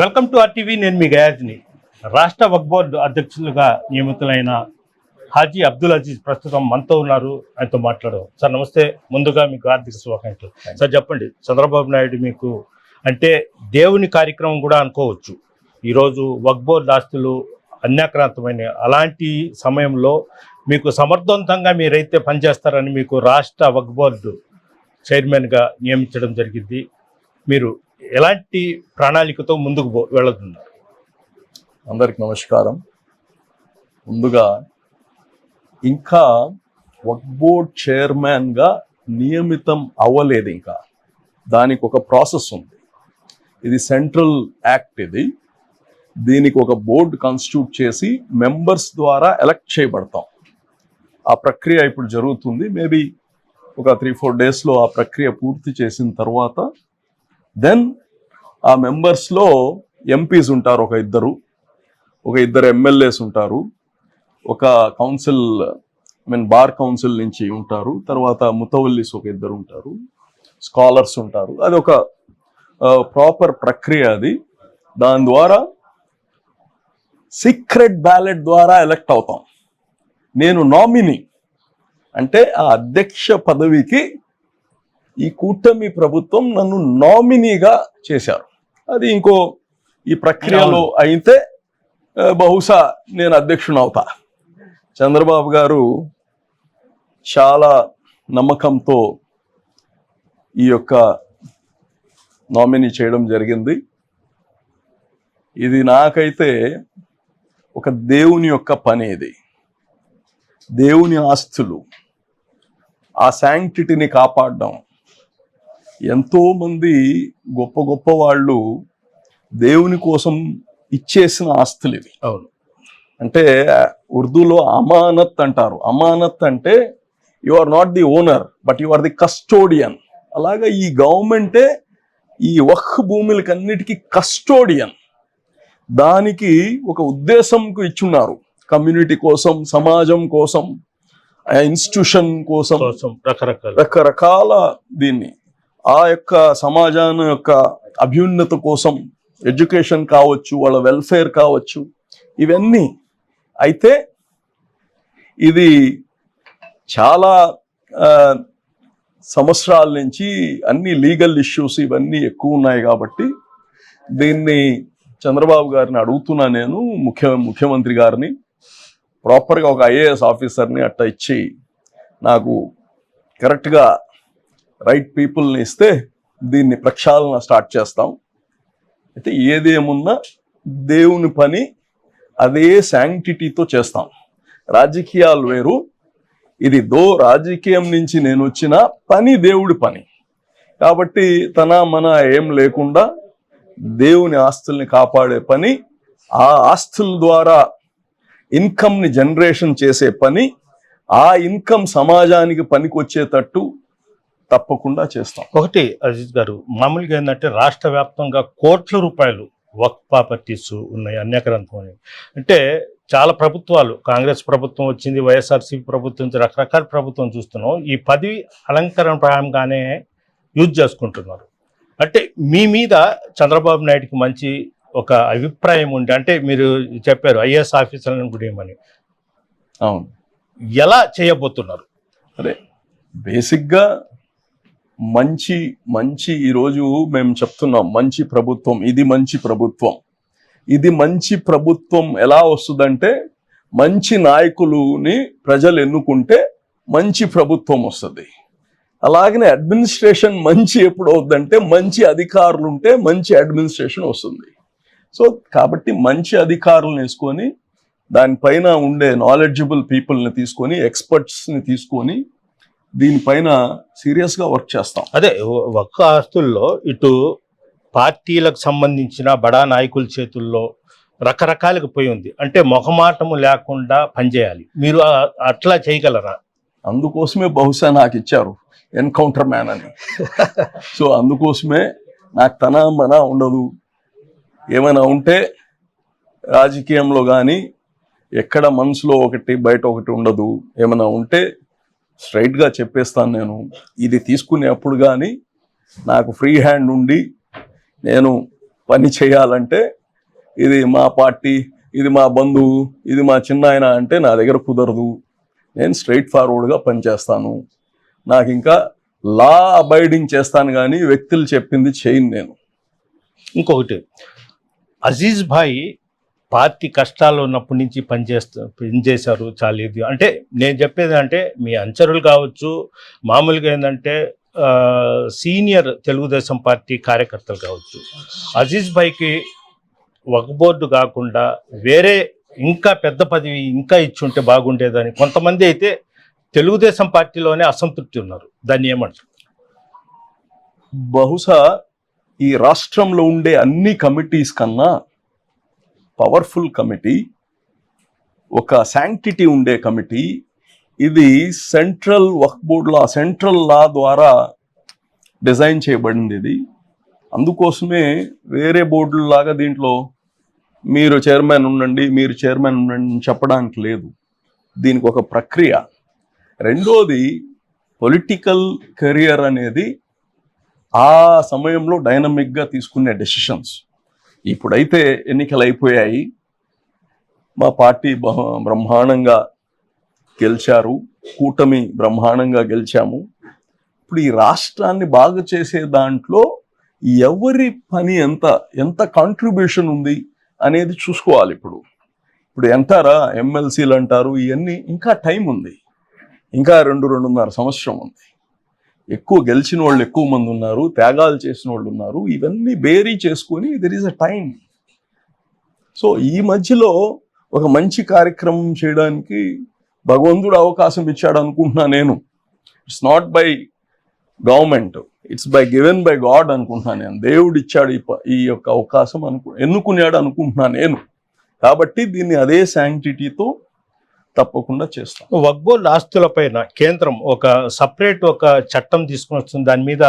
Welcome to RTV. నేను మీ గయాజ్ని. రాష్ట్ర వక్ఫ్ board అధ్యక్షులుగా నియమితులైన హాజీ అబ్దుల్ అజీజ్ ప్రస్తుతం మనతో ఉన్నారు. ఆయనతో మాట్లాడదాం. సార్ నమస్తే. ముందుగా మీకు ఆర్థిక శుభాకాంక్షలు. సార్ చెప్పండి, చంద్రబాబు నాయుడు మీకు అంటే దేవుని కార్యక్రమం కూడా అనుకోవచ్చు. ఈరోజు వక్ఫ్ బోర్డు ఆస్తులు అన్యాక్రాంతమైన అలాంటి సమయంలో మీకు సమర్థవంతంగా మీరైతే పనిచేస్తారని మీకు రాష్ట్ర వక్ఫ్ బోర్డు చైర్మన్గా నియమించడం జరిగింది. మీరు ఎలాంటి ప్రణాళికతో ముందుకు వెళుతున్నారు? అందరికి నమస్కారం. ముందుగా ఇంకా వక్ఫ్ బోర్డ్ చైర్మన్గా నియమితం అవ్వలేదు. ఇంకా దానికి ఒక ప్రాసెస్ ఉంది. ఇది సెంట్రల్ యాక్ట్. దీనికి ఒక బోర్డు కాన్స్టిట్యూట్ చేసి మెంబర్స్ ద్వారా ఎలక్ట్ చేయబడతాం. ఆ ప్రక్రియ ఇప్పుడు జరుగుతుంది. మేబీ ఒక 3-4 డేస్లో ఆ ప్రక్రియ పూర్తి చేసిన తర్వాత దెన్ ఆ మెంబర్స్లో ఎంపీస్ ఉంటారు, ఒక ఇద్దరు ఎమ్మెల్యేస్ ఉంటారు, ఒక కౌన్సిల్ బార్ కౌన్సిల్ నుంచి ఉంటారు, తర్వాత ముతవల్లిస్ ఒక ఇద్దరు ఉంటారు, స్కాలర్స్ ఉంటారు. అది ఒక ప్రాపర్ ప్రక్రియ. అది దాని ద్వారా సీక్రెట్ బ్యాలెట్ ద్వారా ఎలక్ట్ అవుతాం. నేను నామినీ, అంటే ఆ అధ్యక్ష పదవికి ఈ కూటమి ప్రభుత్వం నన్ను నామినీగా చేశారు. అది ఈ ప్రక్రియలో అయితే బహుశా నేను అధ్యక్షుని అవుతా. చంద్రబాబు గారు చాలా నమ్మకంతో ఈ యొక్క నామినీ చేయడం జరిగింది. ఇది నాకైతే ఒక దేవుని యొక్క పని. ఇది దేవుని ఆస్తులు, ఆ శాంక్టిటీని కాపాడడం. ఎంతో మంది గొప్ప గొప్ప వాళ్ళు దేవుని కోసం ఇచ్చేసిన ఆస్తులు ఇవి. అవును. అంటే ఉర్దూలో అమానత్ అంటారు. అమానత్ అంటే you are not the owner but you are the custodian. అలాగా ఈ గవర్నమెంటే ఈ వక్ఫ్ భూములకన్నిటికీ కస్టోడియన్. దానికి ఒక ఉద్దేశంకు ఇచ్చున్నారు. కమ్యూనిటీ కోసం, సమాజం కోసం, ఇన్స్టిట్యూషన్ కోసం రకరకాల దీన్ని ఆ యొక్క సమాజాన్ని యొక్క అభ్యున్నత కోసం, ఎడ్యుకేషన్ కావచ్చు, వాళ్ళ వెల్ఫేర్ కావచ్చు, ఇవన్నీ. అయితే ఇది చాలా సంవత్సరాల నుంచి అన్ని లీగల్ ఇష్యూస్ ఇవన్నీ ఎక్కువ ఉన్నాయి. కాబట్టి దీన్ని చంద్రబాబు గారిని అడుగుతున్నా. నేను ముఖ్యమంత్రి గారిని ప్రాపర్గా ఒక ఐఏఎస్ ఆఫీసర్ని అట్లా ఇచ్చి నాకు కరెక్ట్గా రైట్ పీపుల్ని ఇస్తే దీన్ని ప్రక్షాళన స్టార్ట్ చేస్తాం. అయితే ఏదేమున్నా దేవుని పని అదే శాంక్టిటీతో చేస్తాం. రాజకీయాలు వేరు. ఇది రాజకీయం నుంచి నేను వచ్చిన పని దేవుడి పని. కాబట్టి మన ఏం లేకుండా దేవుని ఆస్తుల్ని కాపాడే పని, ఆ ఆస్తుల ద్వారా ఇన్కమ్ని జనరేషన్ చేసే పని, ఆ ఇన్కమ్ సమాజానికి పనికి వచ్చేటట్టు తప్పకుండా చేస్తాం. ఒకటి అజీజ్ గారు, మామూలుగా ఏంటంటే రాష్ట్ర వ్యాప్తంగా కోట్ల రూపాయలు వక్ఫ్ ప్రాపర్టీస్ ఉన్నాయి, అన్యాక్రాంతం. అంటే చాలా ప్రభుత్వాలు, కాంగ్రెస్ ప్రభుత్వం వచ్చింది, వైఎస్ఆర్సీపీ ప్రభుత్వం, రకరకాల ప్రభుత్వం చూస్తున్నాం. ఈ పదవి అలంకరణ ప్రాయంగానే యూజ్ చేసుకుంటున్నారు. అంటే మీ మీద చంద్రబాబు నాయుడుకి మంచి ఒక అభిప్రాయం ఉంది. అంటే మీరు చెప్పారు ఐఏఎస్ ఆఫీసర్లను కూడా ఏమని. అవును. ఎలా చేయబోతున్నారు? అదే బేసిక్గా మంచి ఈరోజు మేము చెప్తున్నాం, మంచి ప్రభుత్వం, ఇది మంచి ప్రభుత్వం. ఇది మంచి ప్రభుత్వం ఎలా వస్తుందంటే, మంచి నాయకులని ప్రజలు ఎన్నుకుంటే మంచి ప్రభుత్వం వస్తుంది. అలాగనే అడ్మినిస్ట్రేషన్ మంచి ఎప్పుడు అవుతుందంటే, మంచి అధికారులు ఉంటే మంచి అడ్మినిస్ట్రేషన్ వస్తుంది. సో కాబట్టి మంచి అధికారులను వేసుకొని, దానిపైన ఉండే నాలెడ్జబుల్ పీపుల్ని తీసుకొని, ఎక్స్పర్ట్స్ని తీసుకొని దీనిపైన సీరియస్గా వర్క్ చేస్తాం. అదే వక్ఫ్ ఆస్తుల్లో ఇటు పార్టీలకు సంబంధించిన బడా నాయకుల చేతుల్లో రకరకాలుగా పోయి ఉంది. అంటే మొహమాటము లేకుండా పనిచేయాలి. మీరు అట్లా చేయగలరా? అందుకోసమే బహుశా నాకు ఇచ్చారు ఎన్కౌంటర్ మ్యాన్ అని. సో అందుకోసమే నాకు మన ఉండదు. ఏమైనా ఉంటే రాజకీయంలో కానీ ఎక్కడ మనసులో ఒకటి బయట ఒకటి ఉండదు. ఏమైనా ఉంటే స్ట్రైట్గా చెప్పేస్తాను. నేను ఇది తీసుకునేప్పుడు కానీ నాకు ఫ్రీ హ్యాండ్ ఉండి నేను పని చేయాలంటే ఇది మా పార్టీ, ఇది మా బంధువు, ఇది మా చిన్నాయన అంటే నా దగ్గర కుదరదు. నేను స్ట్రైట్ ఫార్వర్డ్గా పనిచేస్తాను. నాకు ఇంకా లా అబైడింగ్ చేస్తాను కానీ వ్యక్తులు చెప్పింది చేయను నేను. ఇంకొకటి, అజీజ్ భాయ్ పార్టీ కష్టాల్లో ఉన్నప్పటి నుంచి పనిచేశారు చాలా ఇది. అంటే నేను చెప్పేది అంటే మీ అనుచరులు కావచ్చు, మామూలుగా ఏంటంటే సీనియర్ తెలుగుదేశం పార్టీ కార్యకర్తలు కావచ్చు, అజీజ్ భాయ్కి వక్ఫ్ బోర్డు కాకుండా వేరే ఇంకా పెద్ద పదవి ఇంకా ఇచ్చుంటే బాగుండేదని కొంతమంది అయితే తెలుగుదేశం పార్టీలోనే అసంతృప్తి ఉన్నారు. దాన్ని ఏమంటారు? బహుశా ఈ రాష్ట్రంలో ఉండే అన్ని కమిటీస్ కన్నా పవర్ఫుల్ కమిటీ, ఒక శాంక్టిటీ ఉండే కమిటీ ఇది. సెంట్రల్ వక్ఫ్ బోర్డ్ లా, సెంట్రల్ లా ద్వారా డిజైన్ చేయబడింది ఇది. అందుకోసమే వేరే బోర్డుల లాగా దీంట్లో మీరు చైర్మన్ ఉండండి, మీరు చైర్మన్ ఉండండి చెప్పడానికి లేదు. దీనికి ఒక ప్రక్రియ. రెండోది, పొలిటికల్ కెరియర్ అనేది ఆ సమయంలో డైనమిక్గా తీసుకునే డెసిషన్స్. ఇప్పుడైతే ఎన్నికలు అయిపోయాయి, మా పార్టీ బ్రహ్మాండంగా గెలిచారు, కూటమి బ్రహ్మాండంగా గెలిచాము. ఇప్పుడు ఈ రాష్ట్రాన్ని బాగు చేసే దాంట్లో ఎవరి పని ఎంత కాంట్రిబ్యూషన్ ఉంది అనేది చూసుకోవాలి. ఇప్పుడు ఎంతారా ఎమ్మెల్సీలు అంటారు, ఇవన్నీ ఇంకా టైం ఉంది, ఇంకా 2-2.5 సంవత్సరం ఉంది. ఎక్కువ గెలిచిన వాళ్ళు ఎక్కువ మంది ఉన్నారు, త్యాగాలు చేసిన వాళ్ళు ఉన్నారు. ఇవన్నీ బేరీ చేసుకొని there is a time. So ఈ మధ్యలో ఒక మంచి కార్యక్రమం చేయడానికి భగవంతుడు అవకాశం ఇచ్చాడు అనుకుంటున్నా నేను. It's not by government, it's given by God అనుకుంటున్నా నేను. దేవుడు ఇచ్చాడు ఈ యొక్క అవకాశం ఎన్నుకున్నాడు అనుకుంటున్నా నేను. కాబట్టి దీన్ని అదే శాంక్టిటీతో తప్పకుండా చేస్తాం. వక్ఫ్ బోర్డు ఆస్తులపైన కేంద్రం ఒక సపరేట్ ఒక చట్టం తీసుకుని వస్తుంది. దాని మీద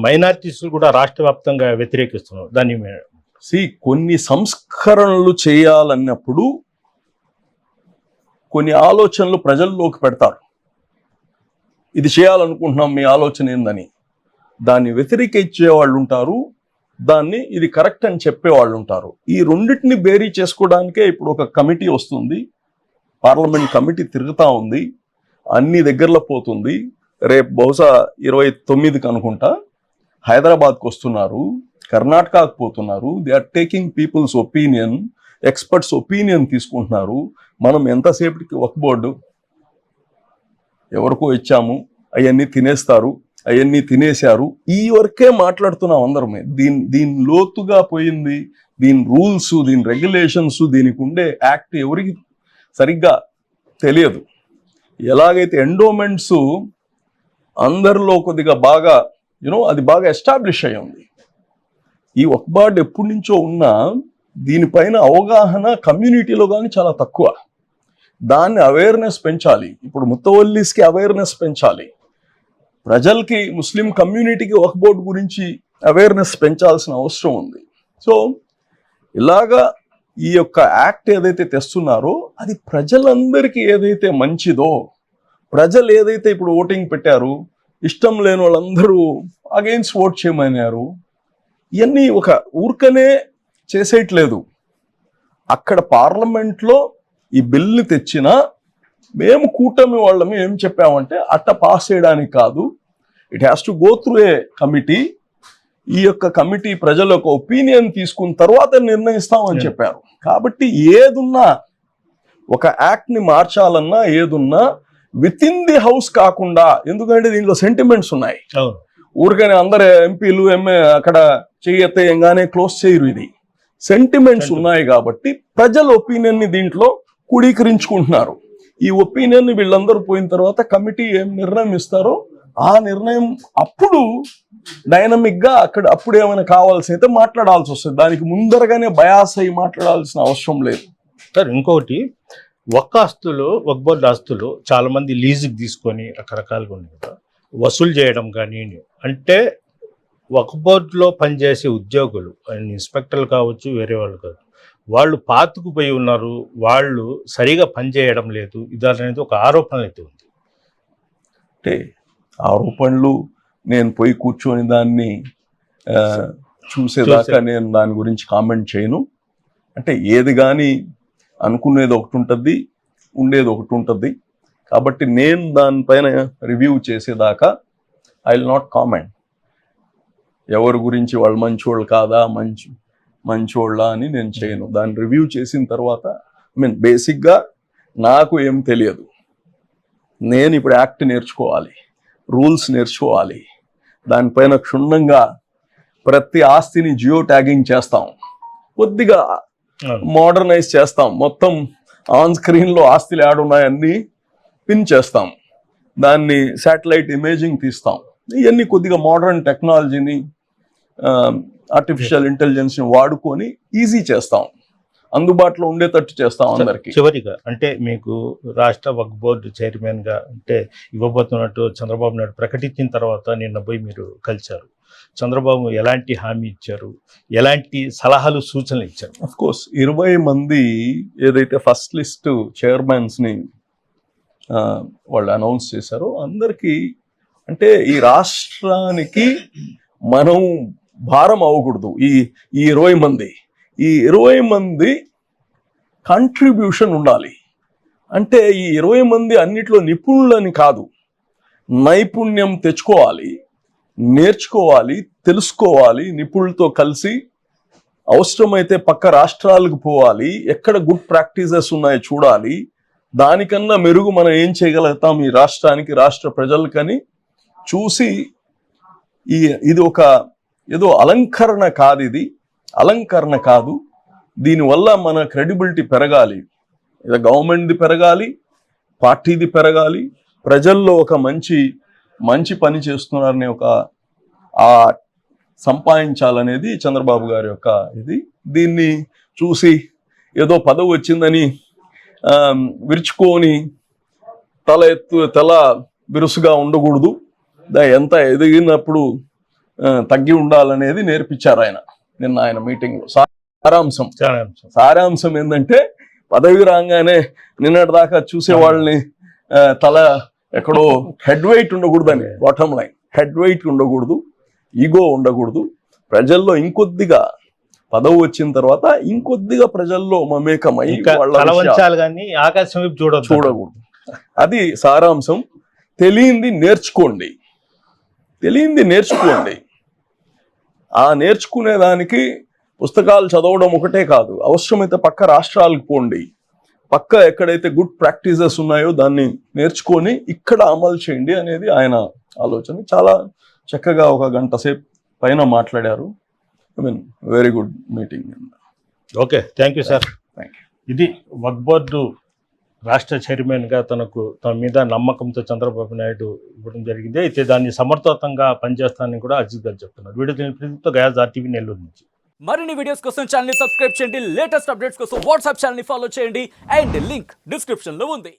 మైనారిటీస్ కూడా రాష్ట్ర వ్యాప్తంగా వ్యతిరేకిస్తున్నారు. దాన్ని కొన్ని సంస్కరణలు చేయాలన్నప్పుడు కొన్ని ఆలోచనలు ప్రజల్లోకి పెడతారు. ఇది చేయాలనుకుంటున్నాం, మీ ఆలోచన ఏందని. దాన్ని వ్యతిరేకించే వాళ్ళు ఉంటారు, దాన్ని ఇది కరెక్ట్ అని చెప్పేవాళ్ళు ఉంటారు. ఈ రెండింటిని బేరీ చేసుకోవడానికే ఇప్పుడు ఒక కమిటీ వస్తుంది. పార్లమెంట్ కమిటీ తిరుగుతూ ఉంది, అన్ని దగ్గరలో పోతుంది. రేపు బహుశా 29కి అనుకుంటా హైదరాబాద్కి వస్తున్నారు, కర్ణాటకకు పోతున్నారు. They are taking people's opinion, experts opinion తీసుకుంటున్నారు. మనం ఎంతసేపటికి వక్ఫ్ బోర్డు ఎవరికో ఇచ్చాము, అవన్నీ తినేస్తారు, అవన్నీ తినేశారు, ఈ వరకే మాట్లాడుతున్నాం అందరమే. దీని లోతుగా పోయింది, దీని రూల్స్, దీని రెగ్యులేషన్స్, దీనికి ఉండే యాక్ట్ ఎవరికి సరిగ్గా తెలియదు. ఎలాగైతే ఎండోమెంట్స్ అందరిలో కొద్దిగా బాగా అది బాగా ఎస్టాబ్లిష్ అయ్యి ఉంది. ఈ వక్ఫ్ బోర్డు ఎప్పటి నుంచో ఉన్నా దీనిపైన అవగాహన కమ్యూనిటీలో కానీ చాలా తక్కువ. దాన్ని అవేర్నెస్ పెంచాలి. ఇప్పుడు ముత్తవల్లీస్కి అవేర్నెస్ పెంచాలి, ప్రజలకి, ముస్లిం కమ్యూనిటీకి వక్ఫ్ బోర్డు గురించి అవేర్నెస్ పెంచాల్సిన అవసరం ఉంది. సో ఇలాగా ఈ యొక్క యాక్ట్ ఏదైతే తెస్తున్నారో అది ప్రజలందరికీ ఏదైతే మంచిదో, ప్రజలు ఏదైతే ఇప్పుడు ఓటింగ్ పెట్టారు, ఇష్టం లేని వాళ్ళందరూ అగైన్స్ ఓట్ చేయమన్నారు, ఇవన్నీ ఒక ఊరికనే చేసేయట్లేదు. అక్కడ పార్లమెంట్లో ఈ బిల్ని తెచ్చినా మేము కూటమి వాళ్ళమి ఏం చెప్పామంటే అట్ట పాస్ చేయడానికి కాదు, it has to go through a committee. ఈ యొక్క కమిటీ ప్రజల యొక్క ఒపీనియన్ తీసుకున్న తర్వాత నిర్ణయిస్తామని చెప్పారు. కాబట్టి ఏదున్నా, ఒక యాక్ట్ని మార్చాలన్నా ఏదున్నా విత్ ఇన్ ది హౌస్ కాకుండా, ఎందుకంటే దీంట్లో సెంటిమెంట్స్ ఉన్నాయి. ఊరికనే అందరు ఎంపీలు అక్కడ చేయగానే క్లోజ్ చేయరు. ఇది సెంటిమెంట్స్ ఉన్నాయి కాబట్టి ప్రజల ఒపీనియన్ ని దీంట్లో కూడీకరించుకుంటున్నారు. ఈ ఒపీనియన్ ని వీళ్ళందరూ పోయిన తర్వాత కమిటీ ఏం నిర్ణయం ఇస్తారో ఆ నిర్ణయం అప్పుడు డైనమిక్ గా అప్పుడు ఏమైనా కావాల్సి అయితే మాట్లాడాల్సి వస్తుంది. దానికి ముందరగానే బయాస్ అయ్యి మాట్లాడాల్సిన అవసరం లేదు. సార్ ఇంకొకటి, వక్ఫ్ బోర్డు ఆస్తులు చాలా మంది లీజుకి తీసుకొని రకరకాలుగా ఉన్నాయి కదా, వసూలు చేయడం కానీ, అంటే వక్ఫ్ బోర్డులో పనిచేసే ఉద్యోగులు, ఇన్స్పెక్టర్లు కావచ్చు, వేరే వాళ్ళు కావచ్చు, వాళ్ళు పాతుకుపోయి ఉన్నారు, వాళ్ళు సరిగా పనిచేయడం లేదు, ఇది అనేది ఒక ఆరోపణ అయితే ఉంది. అంటే ఆరోపణలు నేను పోయి కూర్చొని దాన్ని చూసేదాకా నేను దాని గురించి కామెంట్ చేయను. అంటే ఏది కానీ అనుకునేది ఒకటి ఉంటుంది, ఉండేది ఒకటి ఉంటుంది. కాబట్టి నేను దానిపైన రివ్యూ చేసేదాకా ఐ విల్ నాట్ కామెంట్. ఎవరి గురించి వాళ్ళు మంచోళ్ళు కాదా, మంచోళ్ళ అని నేను చేయను. దాన్ని రివ్యూ చేసిన తర్వాత బేసిక్గా నాకు ఏం తెలియదు. నేను ఇప్పుడు యాక్ట్ నేర్చుకోవాలి, రూల్స్ నేర్చుకోవాలి. దానిపైన క్షుణ్ణంగా ప్రతి ఆస్తిని జియో ట్యాగింగ్ చేస్తాం, కొద్దిగా మోడర్నైజ్ చేస్తాం. మొత్తం ఆన్ స్క్రీన్లో ఆస్తులు ఆడున్నాయన్నీ పిన్ చేస్తాం, దాన్ని శాటిలైట్ ఇమేజింగ్ తీస్తాం. ఇవన్నీ కొద్దిగా మోడర్న్ టెక్నాలజీని, ఆర్టిఫిషియల్ ఇంటెలిజెన్స్ని వాడుకొని ఈజీ చేస్తాం, అందుబాటులో ఉండేటట్టు చేస్తాం అందరికి. చివరిగా అంటే మీకు రాష్ట్ర వక్ఫ్ బోర్డు చైర్మన్ గా అంటే ఇవ్వబోతున్నట్టు చంద్రబాబు నాయుడు ప్రకటించిన తర్వాత నిన్న పోయి మీరు కలిశారు. చంద్రబాబు ఎలాంటి హామీ ఇచ్చారు, ఎలాంటి సలహాలు సూచనలు ఇచ్చారు? అఫ్ కోర్స్ 20 మంది ఏదైతే ఫస్ట్ లిస్ట్ చైర్మన్స్ ని వాళ్ళు అనౌన్స్ చేశారో అందరికీ అంటే ఈ రాష్ట్రానికి మనం భారం అవ్వకూడదు. ఈ 20 మంది కంట్రిబ్యూషన్ ఉండాలి. అంటే ఈ 20 మంది అన్నిట్లో నిపుణులని కాదు, నైపుణ్యం తెచ్చుకోవాలి, నేర్చుకోవాలి, తెలుసుకోవాలి, నిపుణులతో కలిసి అవసరమైతే పక్క రాష్ట్రాలకు పోవాలి, ఎక్కడ గుడ్ ప్రాక్టీసెస్ ఉన్నాయో చూడాలి, దానికన్నా మెరుగు మనం ఏం చేయగలుగుతాం ఈ రాష్ట్రానికి, రాష్ట్ర ప్రజలకని చూసి ఇది ఒక ఏదో అలంకరణ కాదు, ఇది అలంకరణ కాదు. దీనివల్ల మన క్రెడిబిలిటీ పెరగాలి, గవర్నమెంట్ది పెరగాలి, పార్టీది పెరగాలి, ప్రజల్లో ఒక మంచి పని చేస్తున్నారనే ఒక సంపాదించాలనేది చంద్రబాబు గారి యొక్క ఇది. దీన్ని చూసి ఏదో పదవి వచ్చిందని విరుచుకొని తల బిరుసుగా ఉండకూడదు, ఎంత ఎదిగినప్పుడు తగ్గి ఉండాలనేది నేర్పించారు ఆయన నిన్న ఆయన మీటింగ్లో. సారాంశం ఏంటంటే పదవి రాగానే నిన్నటి దాకా చూసే వాళ్ళని తల ఎక్కడో హెడ్ వెయిట్ ఉండకూడదని, బాటమ్ లైన్ హెడ్ వెయిట్ ఉండకూడదు, ఈగో ఉండకూడదు. ప్రజల్లో ఇంకొద్దిగా పదవి వచ్చిన తర్వాత ఇంకొద్దిగా ప్రజల్లో మమేకమై ఆకాశం వైపు చూడకూడదు. అది సారాంశం. తెలియంది నేర్చుకోండి. ఆ నేర్చుకునేదానికి పుస్తకాలు చదవడం ఒకటే కాదు, అవసరమైతే పక్క రాష్ట్రాలకు పోండి, పక్క ఎక్కడైతే గుడ్ ప్రాక్టీసెస్ ఉన్నాయో దాన్ని నేర్చుకొని ఇక్కడ అమలు చేయండి అనేది ఆయన ఆలోచన. చాలా చక్కగా 1 గంట సేపు పైన మాట్లాడారు. Very good meeting. Okay, thank you sir. Thank you. ఇది వక్ఫ్ బోర్డు రాష్ట్ర చైర్మన్గా తన మీద నమ్మకంతో చంద్రబాబు నాయుడు ఇవ్వడం జరిగింది. అయితే దాన్ని సమర్థవంతంగా పనిచేస్తానని కూడా అజిత్ గారు చెప్తున్నారు. వీడియో గయాజ్ RTV నెల్లూరు నుంచి. మరిన్ని వీడియోస్ కోసం ఛానల్ ని సబ్స్క్రైబ్ చేయండి, లేటెస్ట్ అప్డేట్స్ కోసం వాట్సాప్ ఛానల్ ని ఫాలో చేయండి, అండ్ లింక్ డిస్క్రిప్షన్ లో ఉంది.